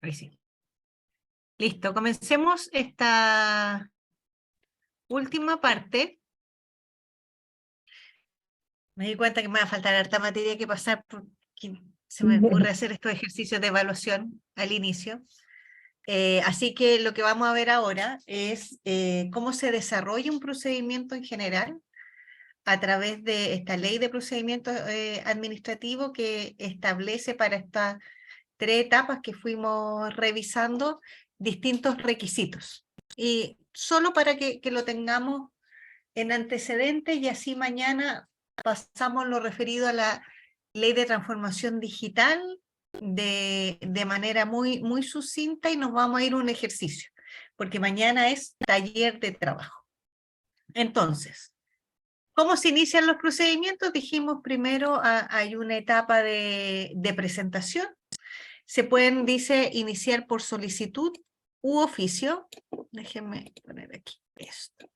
Ahí sí. Listo, comencemos esta última parte. Me di cuenta que me va a faltar harta materia que pasar porque se me ocurre hacer estos ejercicios de evaluación al inicio. Así que lo que vamos a ver ahora es cómo se desarrolla un procedimiento en general a través de esta ley de procedimiento administrativo que establece para estas 3 etapas que fuimos revisando distintos requisitos. Y solo para que lo tengamos en antecedentes y así mañana pasamos lo referido a la ley de transformación digital de manera muy sucinta y nos vamos a ir a un ejercicio, porque mañana es taller de trabajo. Entonces, ¿cómo se inician los procedimientos? Dijimos primero hay una etapa de presentación. Se pueden, dice, iniciar por solicitud u oficio. Déjenme poner aquí esto.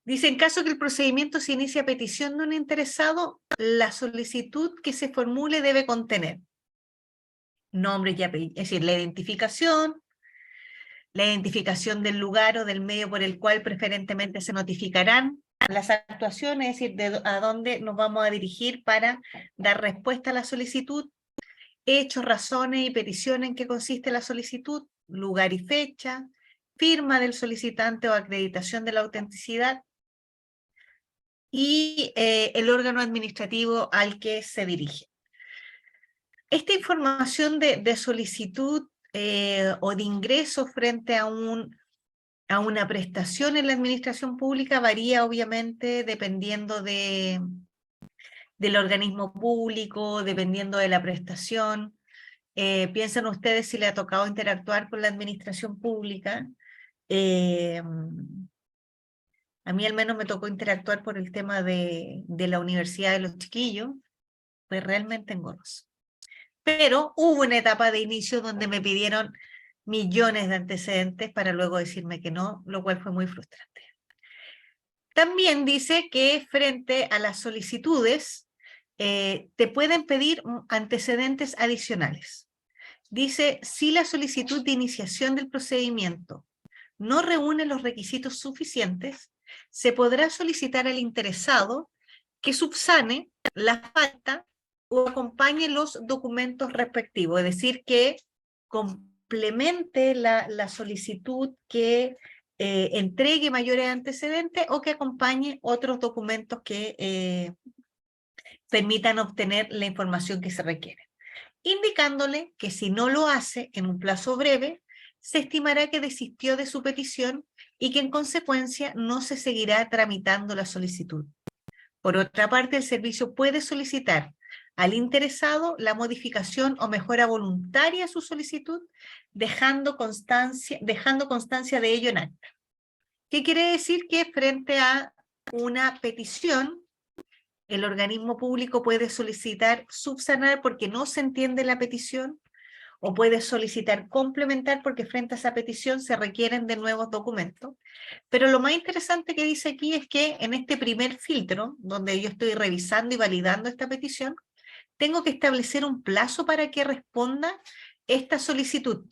Dice, en caso que el procedimiento se inicie a petición de un interesado, la solicitud que se formule debe contener nombre y apellido, es decir, la identificación del lugar o del medio por el cual preferentemente se notificarán las actuaciones, es decir, a dónde nos vamos a dirigir para dar respuesta a la solicitud, hechos, razones y peticiones en que consiste la solicitud, lugar y fecha, firma del solicitante o acreditación de la autenticidad, y el órgano administrativo al que se dirige. Esta información de solicitud o de ingreso frente a una prestación en la administración pública varía obviamente dependiendo del organismo público, dependiendo de la prestación. Piensen ustedes si le ha tocado interactuar con la administración pública. A mí al menos me tocó interactuar por el tema de la universidad de los chiquillos, fue realmente engorroso. Pero hubo una etapa de inicio donde me pidieron millones de antecedentes para luego decirme que no, lo cual fue muy frustrante. También dice que frente a las solicitudes te pueden pedir antecedentes adicionales. Dice, si la solicitud de iniciación del procedimiento no reúne los requisitos suficientes, se podrá solicitar al interesado que subsane la falta o acompañe los documentos respectivos, es decir, que complemente la solicitud, que entregue mayores antecedentes o que acompañe otros documentos que permitan obtener la información que se requiere, indicándole que si no lo hace en un plazo breve, se estimará que desistió de su petición y que en consecuencia no se seguirá tramitando la solicitud. Por otra parte, el servicio puede solicitar al interesado la modificación o mejora voluntaria de su solicitud, dejando constancia de ello en acta. ¿Qué quiere decir? Que frente a una petición, el organismo público puede solicitar subsanar porque no se entiende la petición, o puede solicitar complementar porque frente a esa petición se requieren de nuevos documentos. Pero lo más interesante que dice aquí es que en este primer filtro, donde yo estoy revisando y validando esta petición, tengo que establecer un plazo para que responda esta solicitud,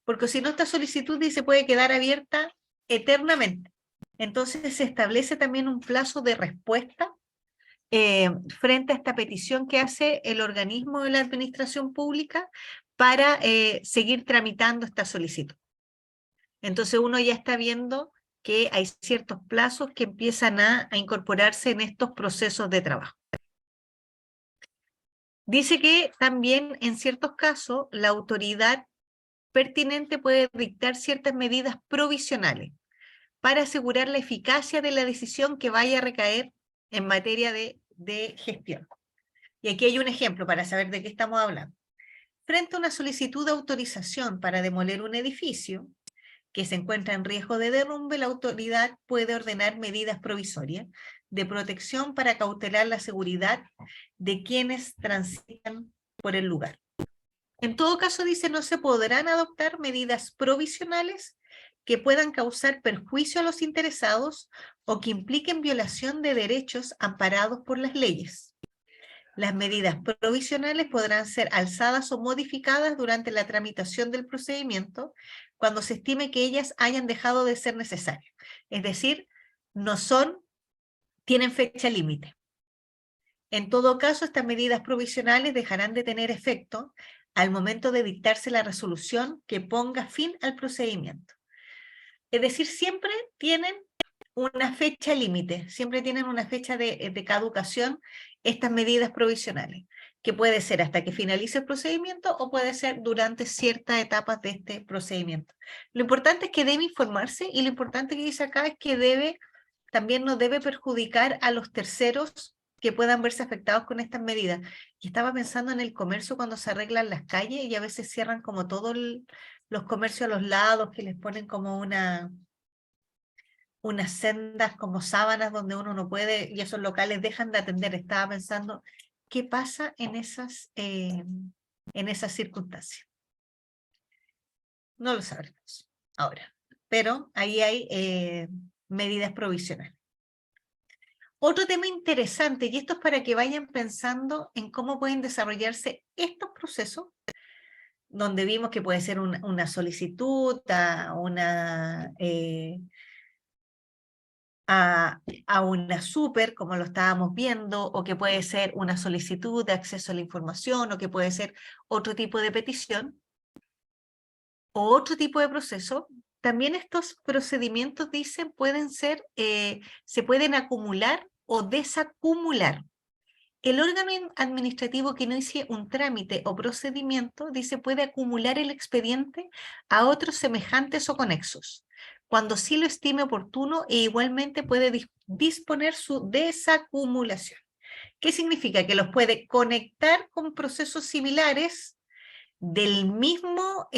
porque si no, esta solicitud dice puede quedar abierta eternamente. Entonces se establece también un plazo de respuesta frente a esta petición que hace el organismo de la administración pública para seguir tramitando esta solicitud. Entonces uno ya está viendo que hay ciertos plazos que empiezan a incorporarse en estos procesos de trabajo. Dice que también en ciertos casos la autoridad pertinente puede dictar ciertas medidas provisionales para asegurar la eficacia de la decisión que vaya a recaer en materia de gestión. Y aquí hay un ejemplo para saber de qué estamos hablando. Frente a una solicitud de autorización para demoler un edificio que se encuentra en riesgo de derrumbe, la autoridad puede ordenar medidas provisorias de protección para cautelar la seguridad de quienes transitan por el lugar. En todo caso, dice, no se podrán adoptar medidas provisionales que puedan causar perjuicio a los interesados o que impliquen violación de derechos amparados por las leyes. Las medidas provisionales podrán ser alzadas o modificadas durante la tramitación del procedimiento cuando se estime que ellas hayan dejado de ser necesarias. Es decir, tienen fecha límite. En todo caso, estas medidas provisionales dejarán de tener efecto al momento de dictarse la resolución que ponga fin al procedimiento. Es decir, siempre tienen una fecha límite, siempre tienen una fecha de caducación estas medidas provisionales, que puede ser hasta que finalice el procedimiento o puede ser durante ciertas etapas de este procedimiento. Lo importante es que debe informarse y lo importante que dice acá es que también no debe perjudicar a los terceros que puedan verse afectados con estas medidas. Y estaba pensando en el comercio cuando se arreglan las calles y a veces cierran como todos los comercios a los lados, que les ponen como unas sendas como sábanas donde uno no puede, y esos locales dejan de atender. Estaba pensando, ¿qué pasa en esas circunstancias? No lo sabremos ahora, pero ahí hay medidas provisionales. Otro tema interesante, y esto es para que vayan pensando en cómo pueden desarrollarse estos procesos, donde vimos que puede ser una solicitud a una súper, como lo estábamos viendo, o que puede ser una solicitud de acceso a la información, o que puede ser otro tipo de petición, o otro tipo de proceso. También estos procedimientos, dicen, se pueden acumular o desacumular. El órgano administrativo que no inicie un trámite o procedimiento, dice, puede acumular el expediente a otros semejantes o conexos, cuando sí lo estime oportuno, e igualmente puede disponer su desacumulación. ¿Qué significa? Que los puede conectar con procesos similares del mismo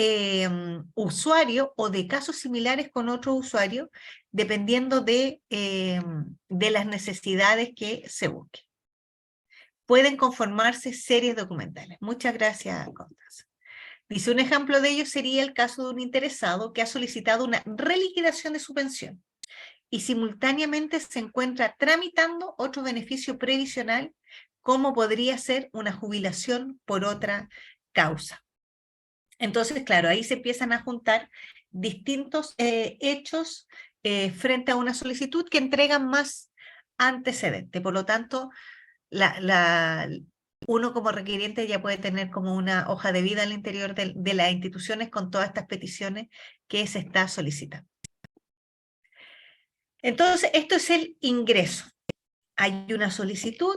usuario o de casos similares con otro usuario, dependiendo de las necesidades que se busquen. Pueden conformarse series documentales. Muchas gracias, Constanza. Dice, un ejemplo de ello sería el caso de un interesado que ha solicitado una reliquidación de su pensión y simultáneamente se encuentra tramitando otro beneficio previsional, como podría ser una jubilación por otra causa. Entonces, claro, ahí se empiezan a juntar distintos hechos frente a una solicitud que entregan más antecedentes. Por lo tanto, uno como requiriente ya puede tener como una hoja de vida al interior de las instituciones con todas estas peticiones que se está solicitando. Entonces, esto es el ingreso. Hay una solicitud,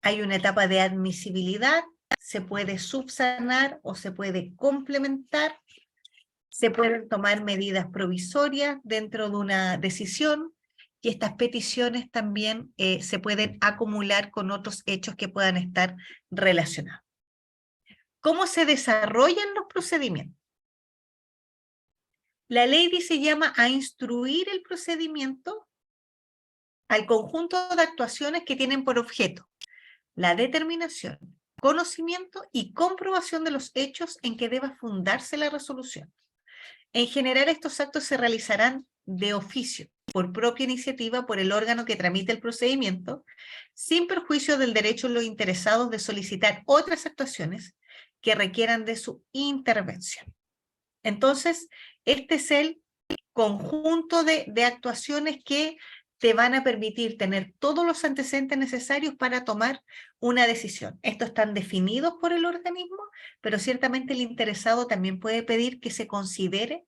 hay una etapa de admisibilidad, se puede subsanar o se puede complementar, se pueden tomar medidas provisorias dentro de una decisión, y estas peticiones también se pueden acumular con otros hechos que puedan estar relacionados. ¿Cómo se desarrollan los procedimientos? La ley dice, llama a instruir el procedimiento al conjunto de actuaciones que tienen por objeto la determinación, conocimiento y comprobación de los hechos en que deba fundarse la resolución. En general, estos actos se realizarán de oficio, por propia iniciativa, por el órgano que tramite el procedimiento, sin perjuicio del derecho de los interesados de solicitar otras actuaciones que requieran de su intervención. Entonces, este es el conjunto de actuaciones que te van a permitir tener todos los antecedentes necesarios para tomar una decisión. Estos están definidos por el organismo, pero ciertamente el interesado también puede pedir que se considere,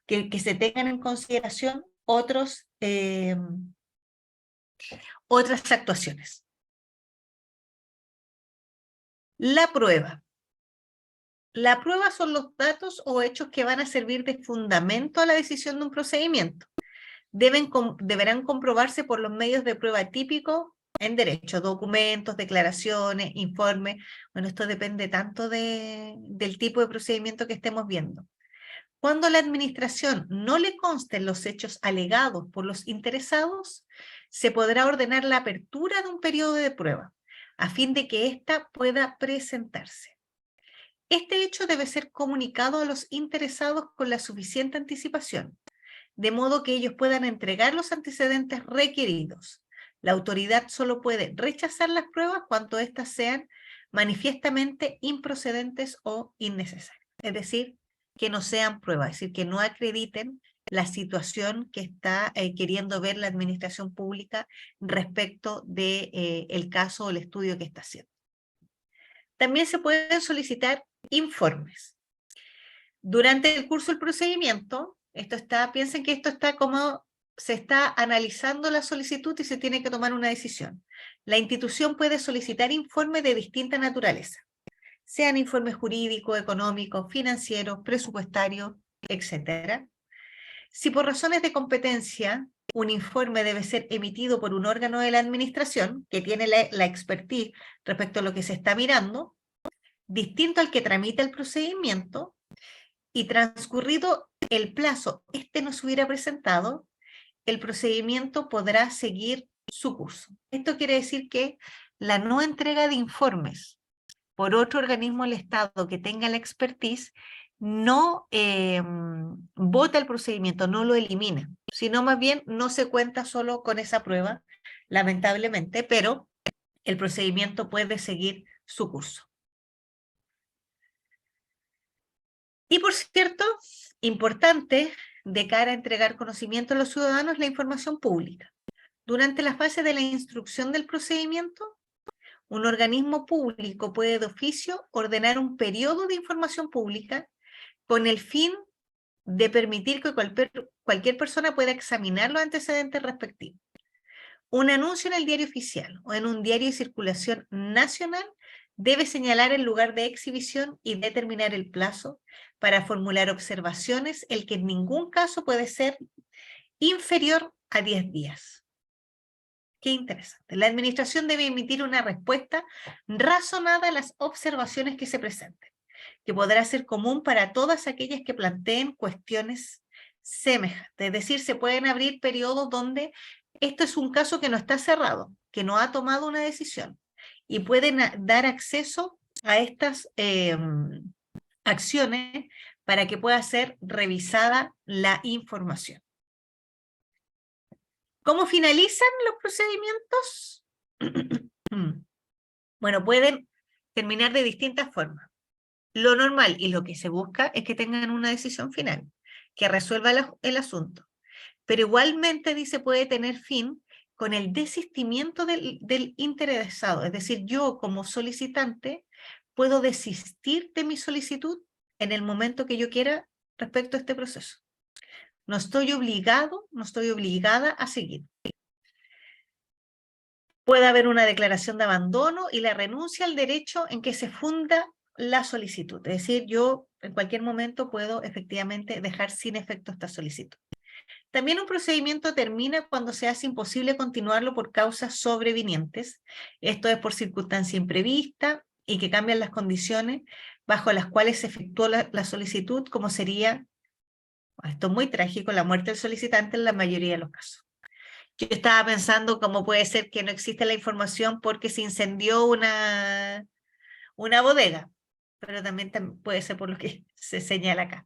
que se tengan en consideración otras actuaciones. La prueba. La prueba son los datos o hechos que van a servir de fundamento a la decisión de un procedimiento. Deberán comprobarse por los medios de prueba típicos en derecho, documentos, declaraciones, informes. Bueno, esto depende tanto del tipo de procedimiento que estemos viendo. Cuando a la administración no le consten los hechos alegados por los interesados, se podrá ordenar la apertura de un periodo de prueba, a fin de que ésta pueda presentarse. Este hecho debe ser comunicado a los interesados con la suficiente anticipación, de modo que ellos puedan entregar los antecedentes requeridos, La autoridad solo puede rechazar las pruebas cuando éstas sean manifiestamente improcedentes o innecesarias. Es decir, que no sean pruebas, es decir, que no acrediten la situación que está queriendo ver la administración pública respecto de, el caso o el estudio que está haciendo. También se pueden solicitar informes. Durante el curso del procedimiento, piensen que esto está como se está analizando la solicitud y se tiene que tomar una decisión. La institución puede solicitar informes de distinta naturaleza, sean informes jurídicos, económicos, financieros, presupuestarios, etc. Si por razones de competencia un informe debe ser emitido por un órgano de la administración que tiene la expertise respecto a lo que se está mirando, distinto al que tramita el procedimiento, y transcurrido el plazo, no se hubiera presentado, el procedimiento podrá seguir su curso. Esto quiere decir que la no entrega de informes por otro organismo del Estado que tenga la expertise no vota el procedimiento, no lo elimina, sino más bien no se cuenta solo con esa prueba, lamentablemente, pero el procedimiento puede seguir su curso. Y por cierto, importante de cara a entregar conocimiento a los ciudadanos, la información pública. Durante la fase de la instrucción del procedimiento, un organismo público puede de oficio ordenar un periodo de información pública con el fin de permitir que cualquier persona pueda examinar los antecedentes respectivos. Un anuncio en el diario oficial o en un diario de circulación nacional debe señalar el lugar de exhibición y determinar el plazo para formular observaciones, el que en ningún caso puede ser inferior a 10 días. Qué interesante. La administración debe emitir una respuesta razonada a las observaciones que se presenten, que podrá ser común para todas aquellas que planteen cuestiones semejantes. Es decir, se pueden abrir periodos donde esto es un caso que no está cerrado, que no ha tomado una decisión, y pueden dar acceso a estas acciones para que pueda ser revisada la información. ¿Cómo finalizan los procedimientos? Bueno, pueden terminar de distintas formas. Lo normal y lo que se busca es que tengan una decisión final, que resuelva el asunto. Pero igualmente, dice, puede tener fin con el desistimiento del interesado. Es decir, yo como solicitante puedo desistir de mi solicitud en el momento que yo quiera respecto a este proceso. No estoy obligado, no estoy obligada a seguir. Puede haber una declaración de abandono y la renuncia al derecho en que se funda la solicitud. Es decir, yo en cualquier momento puedo efectivamente dejar sin efecto esta solicitud. También un procedimiento termina cuando se hace imposible continuarlo por causas sobrevinientes. Esto es por circunstancia imprevista y que cambian las condiciones bajo las cuales se efectuó la solicitud, como sería, esto es muy trágico, la muerte del solicitante en la mayoría de los casos. Yo estaba pensando cómo puede ser que no existe la información porque se incendió una bodega, pero también puede ser por lo que se señala acá.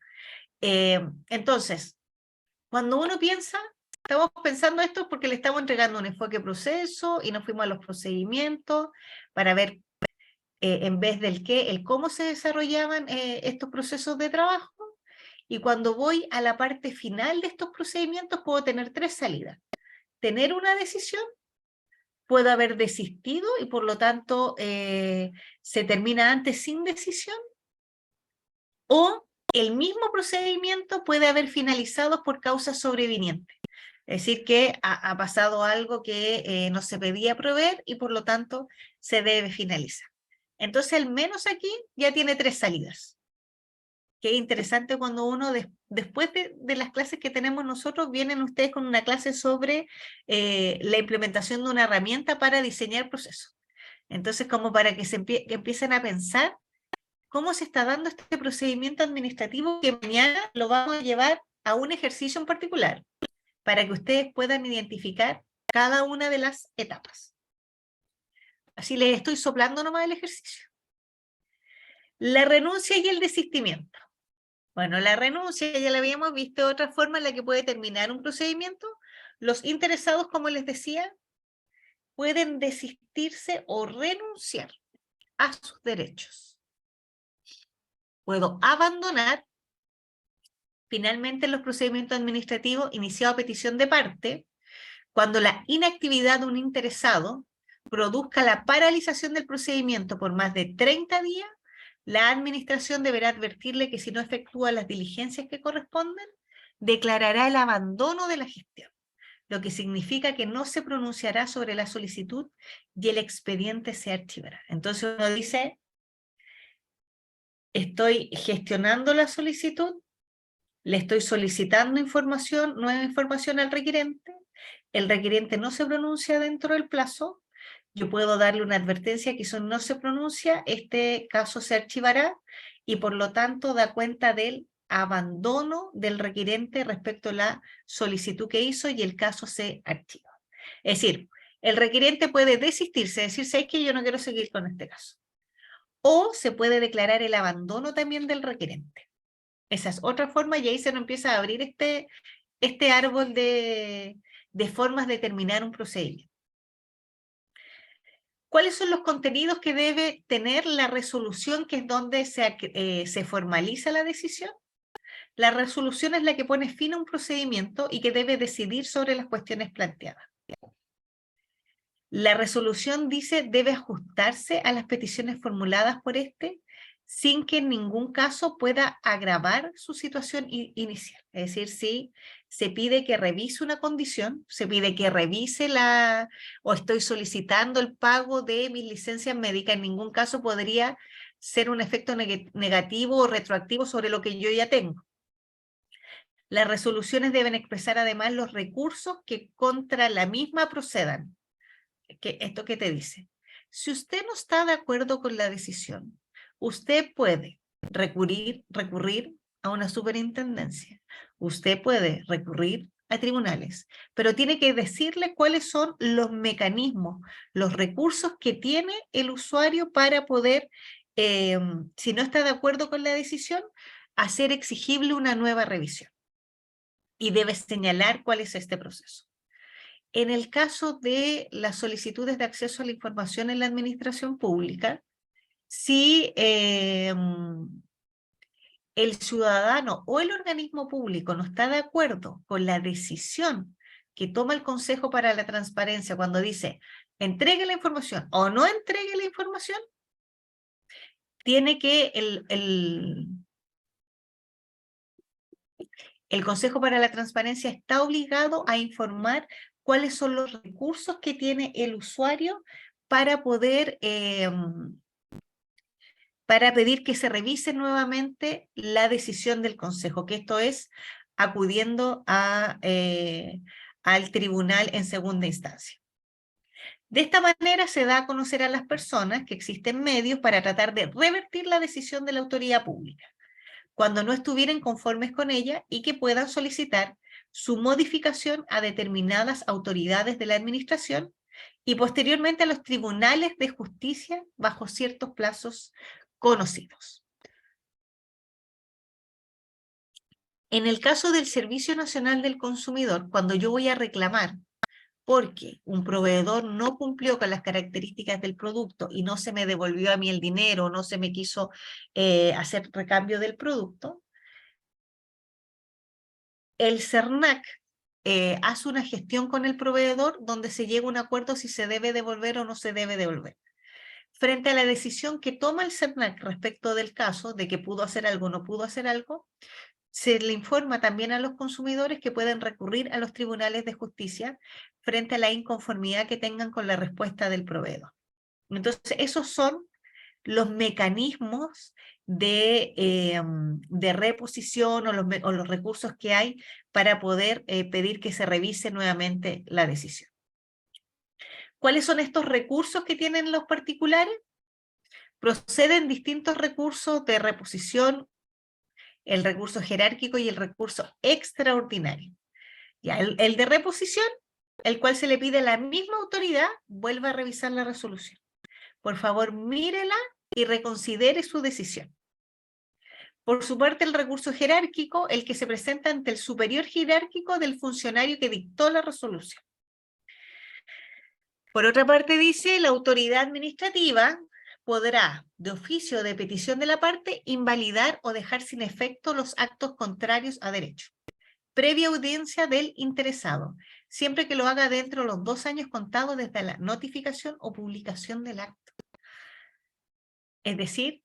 Entonces, cuando uno piensa, estamos pensando esto porque le estamos entregando un enfoque proceso y nos fuimos a los procedimientos para ver, en vez del qué, el cómo se desarrollaban estos procesos de trabajo. Y cuando voy a la parte final de estos procedimientos, puedo tener 3 salidas. Tener una decisión, puedo haber desistido y por lo tanto se termina antes sin decisión, o el mismo procedimiento puede haber finalizado por causas sobrevinientes. Es decir, que ha pasado algo que no se pedía proveer y por lo tanto se debe finalizar. Entonces, al menos aquí ya tiene 3 salidas. Qué interesante cuando uno, después de las clases que tenemos nosotros, vienen ustedes con una clase sobre la implementación de una herramienta para diseñar procesos. Entonces, como para que que empiecen a pensar cómo se está dando este procedimiento administrativo que mañana lo vamos a llevar a un ejercicio en particular, para que ustedes puedan identificar cada una de las etapas. Así les estoy soplando nomás el ejercicio. La renuncia y el desistimiento. Bueno, la renuncia ya la habíamos visto de otra forma en la que puede terminar un procedimiento. Los interesados, como les decía, pueden desistirse o renunciar a sus derechos. Puedo abandonar finalmente los procedimientos administrativos iniciados a petición de parte cuando la inactividad de un interesado produzca la paralización del procedimiento por más de 30 días. La administración deberá advertirle que si no efectúa las diligencias que corresponden, declarará el abandono de la gestión, lo que significa que no se pronunciará sobre la solicitud y el expediente se archivará. Entonces uno dice, estoy gestionando la solicitud, le estoy solicitando información, nueva información al requerente, el requerente no se pronuncia dentro del plazo, yo puedo darle una advertencia que eso no se pronuncia, este caso se archivará y por lo tanto da cuenta del abandono del requerente respecto a la solicitud que hizo y el caso se archiva. Es decir, el requerente puede desistirse, decir, ¿sabes qué? Yo no quiero seguir con este caso. O se puede declarar el abandono también del requerente. Esa es otra forma y ahí se nos empieza a abrir este árbol de formas de terminar un procedimiento. ¿Cuáles son los contenidos que debe tener la resolución, que es donde se formaliza la decisión? La resolución es la que pone fin a un procedimiento y que debe decidir sobre las cuestiones planteadas. La resolución dice debe ajustarse a las peticiones formuladas por este sin que en ningún caso pueda agravar su situación inicial. Es decir, si se pide que revise una condición, se pide que revise o estoy solicitando el pago de mis licencias médicas, en ningún caso podría ser un efecto negativo o retroactivo sobre lo que yo ya tengo. Las resoluciones deben expresar además los recursos que contra la misma procedan. ¿Esto qué te dice? Si usted no está de acuerdo con la decisión, usted puede recurrir a una superintendencia, usted puede recurrir a tribunales, pero tiene que decirle cuáles son los mecanismos, los recursos que tiene el usuario para poder, si no está de acuerdo con la decisión, hacer exigible una nueva revisión. Y debe señalar cuál es este proceso. En el caso de las solicitudes de acceso a la información en la administración pública, si el ciudadano o el organismo público no está de acuerdo con la decisión que toma el Consejo para la Transparencia cuando dice entregue la información o no entregue la información, tiene que el Consejo para la Transparencia está obligado a informar cuáles son los recursos que tiene el usuario para poder, para pedir que se revise nuevamente la decisión del Consejo, que esto es acudiendo al tribunal en segunda instancia. De esta manera se da a conocer a las personas que existen medios para tratar de revertir la decisión de la autoridad pública cuando no estuvieran conformes con ella y que puedan solicitar su modificación a determinadas autoridades de la administración y posteriormente a los tribunales de justicia bajo ciertos plazos conocidos. En el caso del Servicio Nacional del Consumidor, cuando yo voy a reclamar porque un proveedor no cumplió con las características del producto y no se me devolvió a mí el dinero, no se me quiso hacer recambio del producto, el CERNAC hace una gestión con el proveedor donde se llega a un acuerdo si se debe devolver o no se debe devolver. Frente a la decisión que toma el CERNAC respecto del caso, de que pudo hacer algo o no pudo hacer algo, se le informa también a los consumidores que pueden recurrir a los tribunales de justicia frente a la inconformidad que tengan con la respuesta del proveedor. Entonces, esos son los mecanismos de reposición o los recursos que hay para poder pedir que se revise nuevamente la decisión. ¿Cuáles son estos recursos que tienen los particulares? Proceden distintos recursos de reposición, el recurso jerárquico y el recurso extraordinario. Ya, el de reposición, el cual se le pide a la misma autoridad, vuelva a revisar la resolución. Por favor, mírela y reconsidere su decisión. Por su parte, el recurso jerárquico, el que se presenta ante el superior jerárquico del funcionario que dictó la resolución. Por otra parte dice, la autoridad administrativa podrá, de oficio o de petición de la parte, invalidar o dejar sin efecto los actos contrarios a derecho, previa audiencia del interesado, siempre que lo haga dentro de los 2 años contados desde la notificación o publicación del acto. Es decir,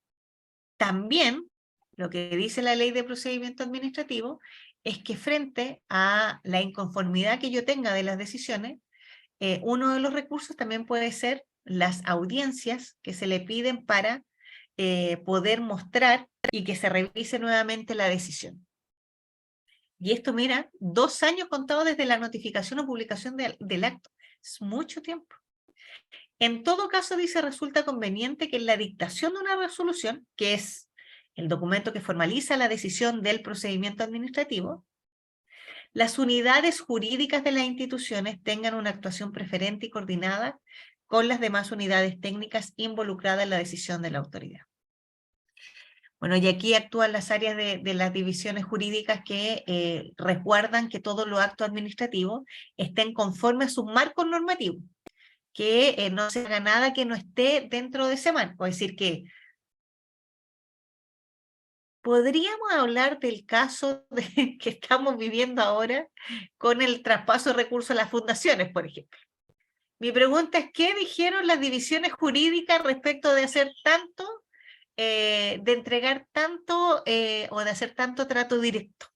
también lo que dice la ley de procedimiento administrativo es que frente a la inconformidad que yo tenga de las decisiones, uno de los recursos también puede ser las audiencias que se le piden para poder mostrar y que se revise nuevamente la decisión. Y esto, mira, 2 años contados desde la notificación o publicación del acto. Es mucho tiempo. En todo caso, dice, resulta conveniente que en la dictación de una resolución, que es el documento que formaliza la decisión del procedimiento administrativo, las unidades jurídicas de las instituciones tengan una actuación preferente y coordinada con las demás unidades técnicas involucradas en la decisión de la autoridad. Bueno, y aquí actúan las áreas de las divisiones jurídicas que resguardan que todos los actos administrativos estén conformes a sus marcos normativos, que no se haga nada que no esté dentro de ese marco, es decir, que podríamos hablar del caso que estamos viviendo ahora con el traspaso de recursos a las fundaciones, por ejemplo. Mi pregunta es, ¿qué dijeron las divisiones jurídicas respecto de hacer tanto, de entregar tanto o de hacer tanto trato directo?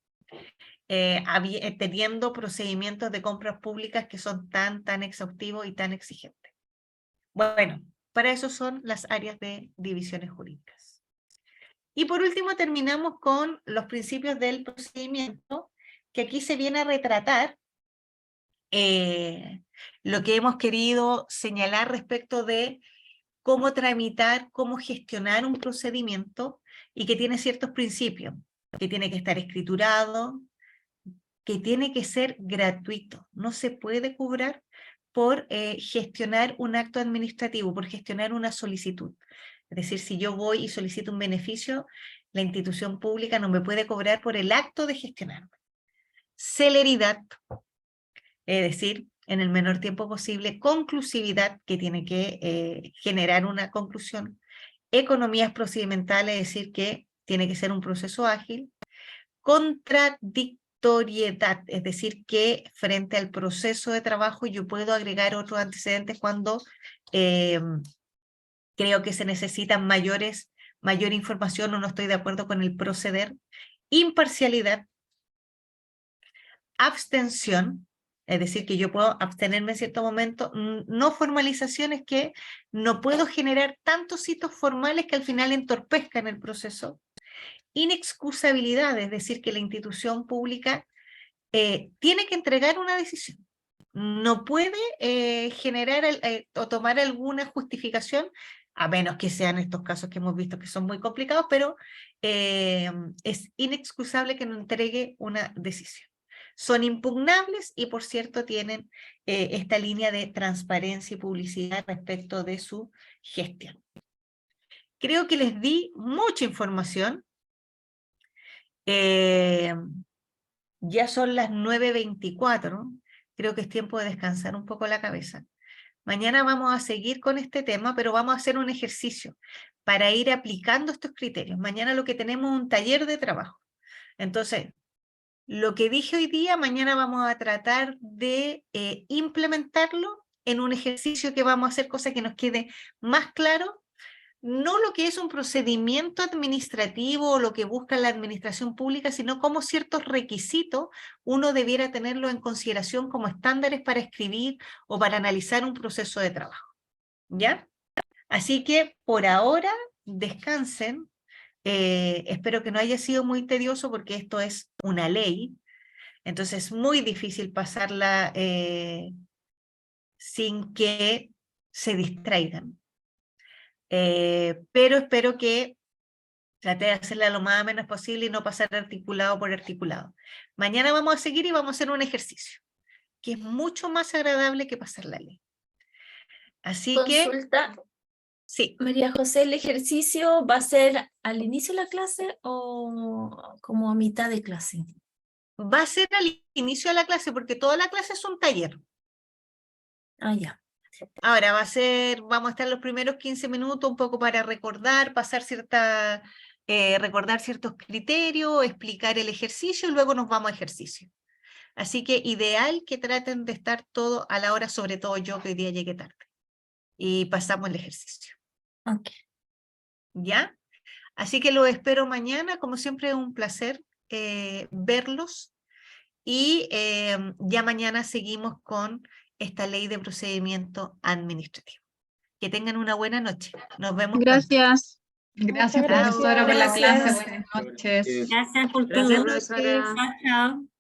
Teniendo procedimientos de compras públicas que son tan exhaustivos y tan exigentes. Bueno, para eso son las áreas de divisiones jurídicas. Y por último terminamos con los principios del procedimiento, que aquí se viene a retratar lo que hemos querido señalar respecto de cómo tramitar, cómo gestionar un procedimiento y que tiene ciertos principios, que tiene que estar escriturado, que tiene que ser gratuito, no se puede cobrar por gestionar un acto administrativo, por gestionar una solicitud. Es decir, si yo voy y solicito un beneficio, la institución pública no me puede cobrar por el acto de gestionarlo. Celeridad, es decir, en el menor tiempo posible. Conclusividad, que tiene que generar una conclusión. Economías procedimentales, es decir, que tiene que ser un proceso ágil. Contradictoriedad, es decir, que frente al proceso de trabajo yo puedo agregar otros antecedentes cuando creo que se necesita mayor información o no estoy de acuerdo con el proceder. Imparcialidad. Abstención, es decir, que yo puedo abstenerme en cierto momento. No formalización, es que no puedo generar tantos hitos formales que al final entorpezcan el proceso. Inexcusabilidad, es decir, que la institución pública tiene que entregar una decisión. No puede generar o tomar alguna justificación, a menos que sean estos casos que hemos visto que son muy complicados, pero es inexcusable que no entregue una decisión. Son impugnables y, por cierto, tienen esta línea de transparencia y publicidad respecto de su gestión. Creo que les di mucha información. Ya son las 9:24, creo que es tiempo de descansar un poco la cabeza. Mañana vamos a seguir con este tema, pero vamos a hacer un ejercicio para ir aplicando estos criterios. Mañana lo que tenemos es un taller de trabajo. Entonces, lo que dije hoy día, mañana vamos a tratar de implementarlo en un ejercicio que vamos a hacer, cosa que nos quede más claro. No lo que es un procedimiento administrativo o lo que busca la administración pública, sino cómo ciertos requisitos uno debiera tenerlo en consideración como estándares para escribir o para analizar un proceso de trabajo. ¿Ya? Así que por ahora descansen. Espero que no haya sido muy tedioso porque esto es una ley. Entonces es muy difícil pasarla sin que se distraigan. Pero espero que trate de hacerla lo más o menos posible y no pasar articulado por articulado. Mañana vamos a seguir y vamos a hacer un ejercicio, que es mucho más agradable que pasar la ley. Así Consulta. Sí. María José, ¿el ejercicio va a ser al inicio de la clase o como a mitad de clase? Va a ser al inicio de la clase, porque toda la clase es un taller. Ah, ya. Ahora vamos a estar los primeros 15 minutos un poco para recordar, recordar ciertos criterios, explicar el ejercicio y luego nos vamos a ejercicio. Así que ideal que traten de estar todo a la hora, sobre todo yo que hoy día llegué tarde. Y pasamos el ejercicio. Ok. ¿Ya? Así que los espero mañana, como siempre es un placer verlos. Y ya mañana seguimos con esta ley de procedimiento administrativo. Que tengan una buena noche. Nos vemos pronto. Gracias. Gracias, Chao. profesora, por la clase. Gracias. Buenas noches. Gracias por Gracias, todo. profesora. Chao, chao.